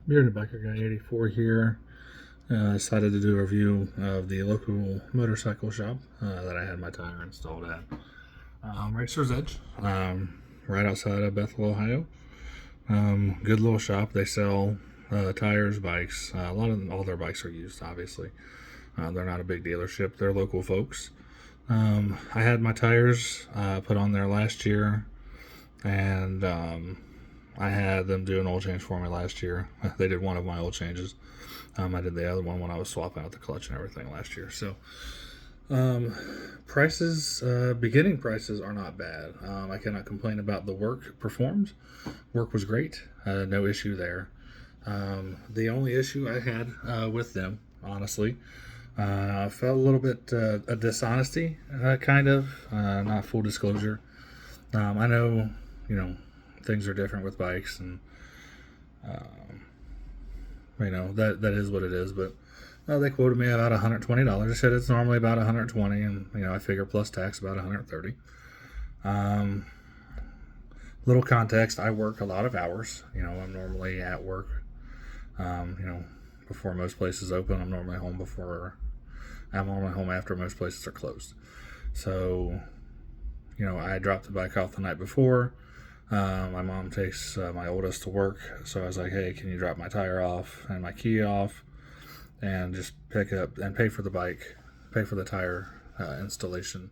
Bearded Biker Guy 84 here. Decided to do a review of the local motorcycle shop that I had my tire installed at. Racer's Edge, right outside of Bethel, Ohio. Good little shop. They sell tires, bikes. A lot of all their bikes are used, obviously. They're not a big dealership. They're local folks. I had my tires put on there last year, and I had them do an oil change for me last year. They did one of my oil changes. I did the other one when I was swapping out the clutch and everything last year. So, prices, beginning prices are not bad. I cannot complain about the work performed. Work was great. No issue there. The only issue I had with them, honestly, felt a little bit a dishonesty, kind of. Not full disclosure. I know, things are different with bikes, and that is what it is. But they quoted me about $120. I said it's normally about $120, and I figure plus tax about $130. Little context: I work a lot of hours. I'm normally at work. Before most places open. I'm normally home after most places are closed. So, I dropped the bike off the night before. My mom takes my oldest to work, so I was like, hey, can you drop my tire off and my key off and just pick up and pay for the tire installation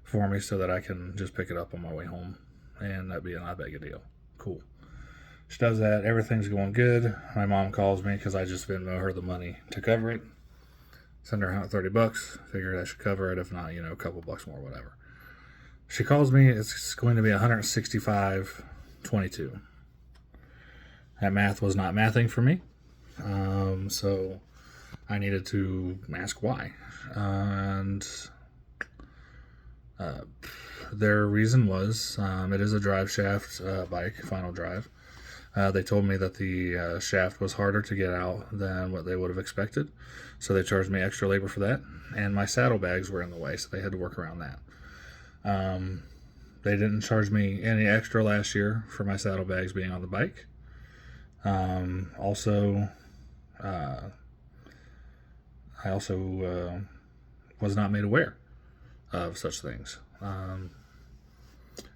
for me so that I can just pick it up on my way home, and that'd be a not big a deal. Cool. She does that. Everything's going good. My mom calls me because I just Venmo her the money to cover it. Send her $130. Figured I should cover it. If not, a couple bucks more, whatever. She calls me. It's going to be $165.22. That math was not mathing for me. So I needed to ask why. And their reason was it is a drive shaft bike, final drive. They told me that the shaft was harder to get out than what they would have expected, so they charged me extra labor for that, and my saddlebags were in the way, so they had to work around that. They didn't charge me any extra last year for my saddlebags being on the bike. Also, I also was not made aware of such things.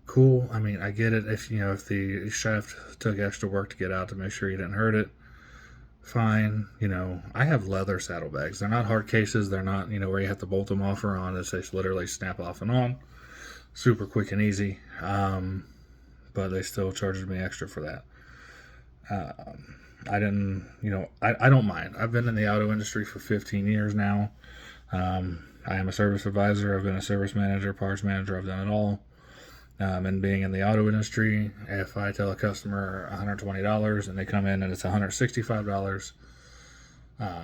Cool. I mean, I get it. If the shaft took extra work to get out to make sure you didn't hurt it, fine. I have leather saddlebags. They're not hard cases. They're not where you have to bolt them off or on. They literally snap off and on, super quick and easy. But they still charged me extra for that. I didn't. I don't mind. I've been in the auto industry for 15 years now. I am a service advisor. I've been a service manager, parts manager. I've done it all. And being in the auto industry, if I tell a customer $120 and they come in and it's $165,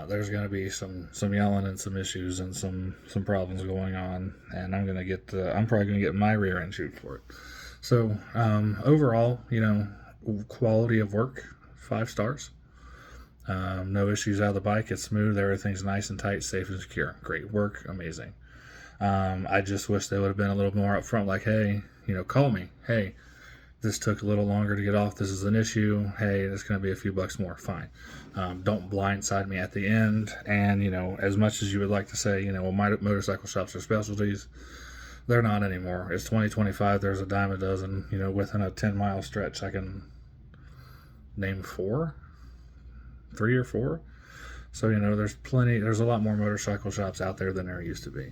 there's going to be some yelling and some issues and some problems going on, and I'm probably going to get my rear end chewed for it. So overall, quality of work, 5 stars. No issues out of the bike. It's smooth. Everything's nice and tight, safe and secure. Great work. Amazing. I just wish they would have been a little more upfront, like, hey, call me. Hey, this took a little longer to get off. This is an issue. Hey, it's going to be a few bucks more. Fine. Don't blindside me at the end. And, as much as you would like to say, well, my motorcycle shops are specialties, they're not anymore. It's 2025. There's a dime a dozen. Within a 10-mile stretch, I can name 3 or 4. So, there's a lot more motorcycle shops out there than there used to be.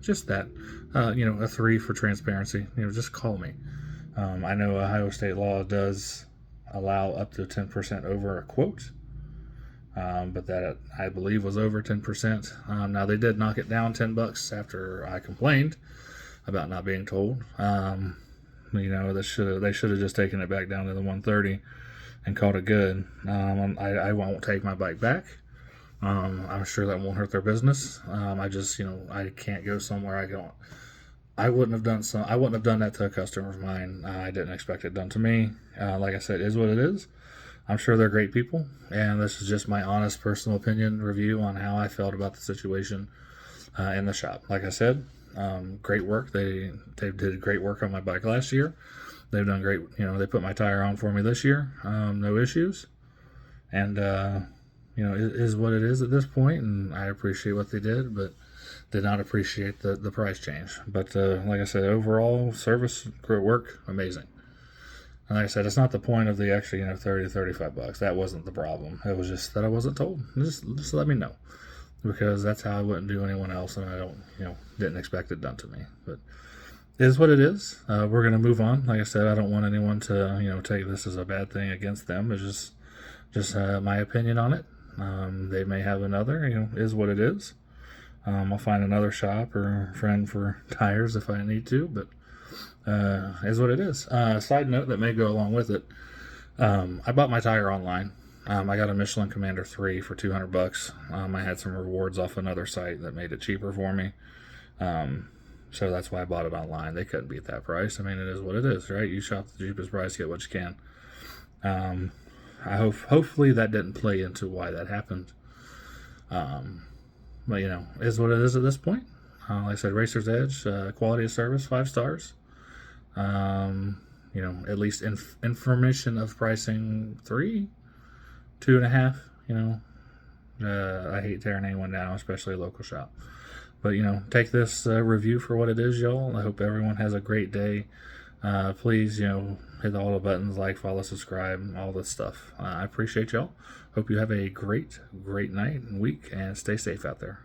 Just that, a 3 for transparency, just call me. I know Ohio state law does allow up to 10% over a quote, but that I believe was over 10%. Now they did knock it down $10 after I complained about not being told. They should have just taken it back down to the 130 and called it good. I won't take my bike back. I'm sure that won't hurt their business. I can't go somewhere I wouldn't have done that to a customer of mine. I didn't expect it done to me. Like I said, it is what it is. I'm sure they're great people, and this is just my honest personal opinion review on how I felt about the situation in the shop. Like I said, great work. They did great work on my bike last year. they've done great. They put my tire on for me this year, no issues, and it is what it is at this point, and I appreciate what they did, but did not appreciate the price change. But like I said, overall service, great work, amazing. And like I said, it's not the point of the extra, $30 to $35. That wasn't the problem. It was just that I wasn't told. Just let me know, because that's how I wouldn't do anyone else, and I don't, didn't expect it done to me. But it is what it is. We're gonna move on. Like I said, I don't want anyone to, take this as a bad thing against them. It's just my opinion on it. They may have another. Is what it is. I'll find another shop or friend for tires if I need to, but is what it is. Side note that may go along with it. I bought my tire online. I got a Michelin Commander 3 for $200. I had some rewards off another site that made it cheaper for me. So that's why I bought it online. They couldn't beat that price. I mean, it is what it is, right? You shop the cheapest price, get what you can. Hopefully that didn't play into why that happened. But is what it is at this point. Like I said, Racer's Edge, quality of service, 5 stars. At least information of pricing 3, 2.5. I hate tearing anyone down, especially a local shop. But take this review for what it is, y'all. I hope everyone has a great day. Please, hit all the buttons, like, follow, subscribe, all this stuff. I appreciate y'all. Hope you have a great night and week, and stay safe out there.